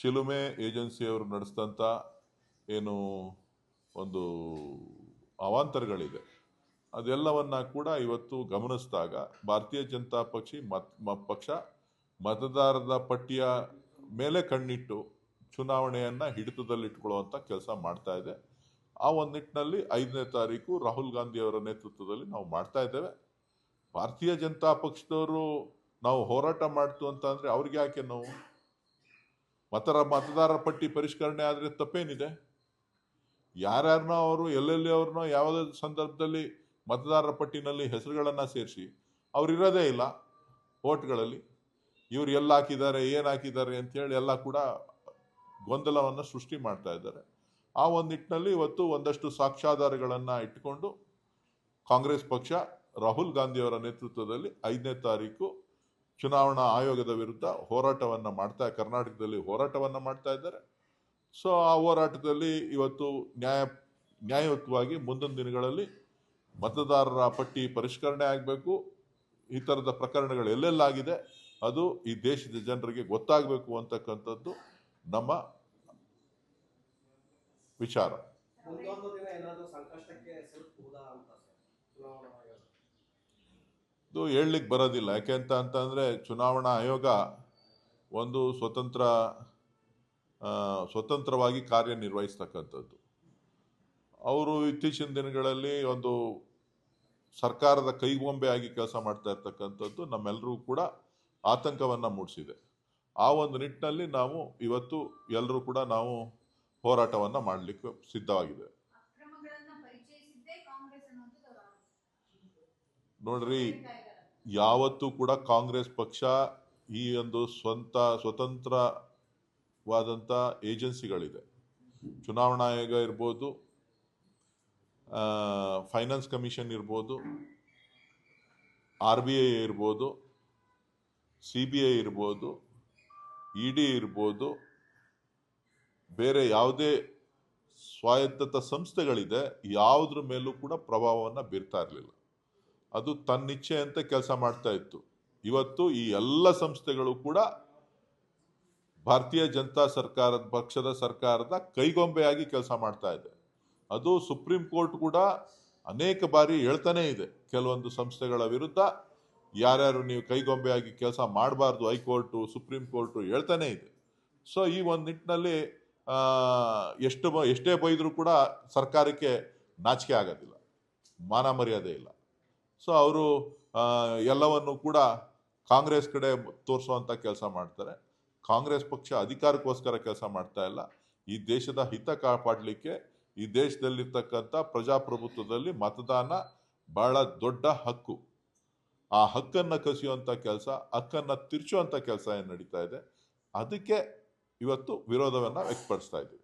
ಶಿಲುಮೆ ಏಜೆನ್ಸಿಯವರು ನಡೆಸಿದಂಥ ಏನು ಒಂದು ಅವಾಂತರಗಳಿದೆ ಅದೆಲ್ಲವನ್ನ ಕೂಡ ಇವತ್ತು ಗಮನಿಸಿದಾಗ ಭಾರತೀಯ ಜನತಾ ಪಕ್ಷ ಮತದಾರರ ಪಟ್ಟಿಯ ಮೇಲೆ ಕಣ್ಣಿಟ್ಟು ಚುನಾವಣೆಯನ್ನು ಹಿಡಿತದಲ್ಲಿಟ್ಕೊಳ್ಳುವಂಥ ಕೆಲಸ ಮಾಡ್ತಾ ಇದೆ. ಆ ಒಂದು ನಿಟ್ಟಿನಲ್ಲಿ 5ನೇ ತಾರೀಕು ರಾಹುಲ್ ಗಾಂಧಿ ಅವರ ನೇತೃತ್ವದಲ್ಲಿ ನಾವು ಮಾಡ್ತಾ ಇದ್ದೇವೆ. ಭಾರತೀಯ ಜನತಾ ಪಕ್ಷದವರು ನಾವು ಹೋರಾಟ ಮಾಡ್ತು ಅಂತ ಅಂದರೆ ಅವ್ರಿಗೆ ಯಾಕೆ ನಾವು ಮತದಾರರ ಪಟ್ಟಿ ಪರಿಷ್ಕರಣೆ ಆದರೆ ತಪ್ಪೇನಿದೆ? ಯಾರ್ಯಾರನ್ನೋ ಅವರು ಎಲ್ಲೆಲ್ಲಿ ಅವ್ರನ್ನೋ ಯಾವುದೇ ಸಂದರ್ಭದಲ್ಲಿ ಮತದಾರರ ಪಟ್ಟಿನಲ್ಲಿ ಹೆಸರುಗಳನ್ನು ಸೇರಿಸಿ ಅವರಿರೋದೇ ಇಲ್ಲ ಓಟ್ಗಳಲ್ಲಿ. ಇವ್ರು ಎಲ್ಲ ಹಾಕಿದ್ದಾರೆ ಏನು ಹಾಕಿದ್ದಾರೆ ಅಂತೇಳಿ ಎಲ್ಲ ಕೂಡ ಗೊಂದಲವನ್ನು ಸೃಷ್ಟಿ ಮಾಡ್ತಾ ಇದ್ದಾರೆ. ಆ ಒಂದು ನಿಟ್ಟಿನಲ್ಲಿ ಇವತ್ತು ಒಂದಷ್ಟು ಸಾಕ್ಷ್ಯಾಧಾರಗಳನ್ನು ಇಟ್ಟುಕೊಂಡು ಕಾಂಗ್ರೆಸ್ ಪಕ್ಷ ರಾಹುಲ್ ಗಾಂಧಿಯವರ ನೇತೃತ್ವದಲ್ಲಿ 5ನೇ ತಾರೀಕು ಚುನಾವಣಾ ಆಯೋಗದ ವಿರುದ್ಧ ಕರ್ನಾಟಕದಲ್ಲಿ ಹೋರಾಟವನ್ನು ಮಾಡ್ತಾ ಇದ್ದಾರೆ. ಸೊ ಆ ಹೋರಾಟದಲ್ಲಿ ಇವತ್ತು ನ್ಯಾಯಯುತವಾಗಿ ಮುಂದಿನ ದಿನಗಳಲ್ಲಿ ಮತದಾರರ ಪಟ್ಟಿ ಪರಿಷ್ಕರಣೆ ಆಗಬೇಕು. ಈ ಥರದ ಪ್ರಕರಣಗಳು ಎಲ್ಲೆಲ್ಲಾಗಿದೆ ಅದು ಈ ದೇಶದ ಜನರಿಗೆ ಗೊತ್ತಾಗಬೇಕು ಅಂತಕ್ಕಂಥದ್ದು ನಮ್ಮ ವಿಚಾರ. ಇದು ಹೇಳಲಿಕ್ಕೆ ಬರೋದಿಲ್ಲ. ಯಾಕೆ ಅಂತಂದರೆ ಚುನಾವಣಾ ಆಯೋಗ ಒಂದು ಸ್ವತಂತ್ರವಾಗಿ ಕಾರ್ಯನಿರ್ವಹಿಸ್ತಕ್ಕಂಥದ್ದು. ಅವರು ಇತ್ತೀಚಿನ ದಿನಗಳಲ್ಲಿ ಒಂದು ಸರ್ಕಾರದ ಕೈಗೊಂಬೆಯಾಗಿ ಕೆಲಸ ಮಾಡ್ತಾ ಇರ್ತಕ್ಕಂಥದ್ದು ನಮ್ಮೆಲ್ಲರೂ ಕೂಡ ಆತಂಕವನ್ನು ಮೂಡಿಸಿದೆ. ಆ ಒಂದು ನಿಟ್ಟಿನಲ್ಲಿ ನಾವು ಇವತ್ತು ಎಲ್ಲರೂ ಕೂಡ ನಾವು ಹೋರಾಟವನ್ನು ಮಾಡಲಿಕ್ಕೆ ಸಿದ್ಧವಾಗಿದೆ. ನೋಡ್ರಿ, ಯಾವತ್ತೂ ಕೂಡ ಕಾಂಗ್ರೆಸ್ ಪಕ್ಷ ಈ ಒಂದು ಸ್ವತಂತ್ರವಾದಂಥ ಏಜೆನ್ಸಿಗಳಿದೆ. ಚುನಾವಣಾ ಆಯೋಗ ಇರ್ಬೋದು, ಫೈನಾನ್ಸ್ ಕಮಿಷನ್ ಇರ್ಬೋದು, RBI ಇರ್ಬೋದು, CBI ಇರ್ಬೋದು, ED ಇರ್ಬೋದು, ಬೇರೆ ಯಾವುದೇ ಸ್ವಾಯತ್ತ ಸಂಸ್ಥೆಗಳಿದೆ ಯಾವುದ್ರ ಮೇಲೂ ಕೂಡ ಪ್ರಭಾವವನ್ನು ಬೀರ್ತಾ ಇರಲಿಲ್ಲ. ಅದು ತನ್ನಿಚ್ಛೆಯಂತೆ ಕೆಲಸ ಮಾಡ್ತಾ ಇತ್ತು. ಇವತ್ತು ಈ ಎಲ್ಲ ಸಂಸ್ಥೆಗಳು ಕೂಡ ಭಾರತೀಯ ಜನತಾ ಪಕ್ಷದ ಸರ್ಕಾರದ ಕೈಗೊಂಬೆಯಾಗಿ ಕೆಲಸ ಮಾಡ್ತಾ ಇದೆ. ಅದು ಸುಪ್ರೀಂ ಕೋರ್ಟ್ ಕೂಡ ಅನೇಕ ಬಾರಿ ಹೇಳ್ತಾನೆ ಇದೆ, ಕೆಲವೊಂದು ಸಂಸ್ಥೆಗಳ ವಿರುದ್ಧ ಯಾರ್ಯಾರು ನೀವು ಕೈಗೊಂಬೆಯಾಗಿ ಕೆಲಸ ಮಾಡಬಾರ್ದು, ಹೈಕೋರ್ಟು ಸುಪ್ರೀಂ ಕೋರ್ಟು ಹೇಳ್ತಾನೆ ಇದೆ. ಸೊ ಈ ಒಂದು ನಿಟ್ಟಿನಲ್ಲಿ ಎಷ್ಟೇ ಬೈದರೂ ಕೂಡ ಸರ್ಕಾರಕ್ಕೆ ನಾಚಿಕೆ ಆಗೋದಿಲ್ಲ, ಮಾನ ಮರ್ಯಾದೆ ಇಲ್ಲ. ಸೊ ಅವರು ಎಲ್ಲವನ್ನು ಕೂಡ ಕಾಂಗ್ರೆಸ್ ಕಡೆ ತೋರಿಸುವಂಥ ಕೆಲಸ ಮಾಡ್ತಾರೆ. ಕಾಂಗ್ರೆಸ್ ಪಕ್ಷ ಅಧಿಕಾರಕ್ಕೋಸ್ಕರ ಕೆಲಸ ಮಾಡ್ತಾ ಇಲ್ಲ. ಈ ದೇಶದ ಹಿತ ಕಾಪಾಡಲಿಕ್ಕೆ, ಈ ದೇಶದಲ್ಲಿರ್ತಕ್ಕಂಥ ಪ್ರಜಾಪ್ರಭುತ್ವದಲ್ಲಿ ಮತದಾನ ಬಹಳ ದೊಡ್ಡ ಹಕ್ಕು. ಆ ಹಕ್ಕನ್ನು ಕಸಿಯುವಂಥ ಕೆಲಸ, ಹಕ್ಕನ್ನು ತಿರ್ಚುವಂಥ ಕೆಲಸ ಏನು ನಡೀತಾ ಇದೆ, ಅದಕ್ಕೆ ಇವತ್ತು ವಿರೋಧವನ್ನು ವ್ಯಕ್ತಪಡಿಸ್ತಾ ಇದ್ದೀವಿ.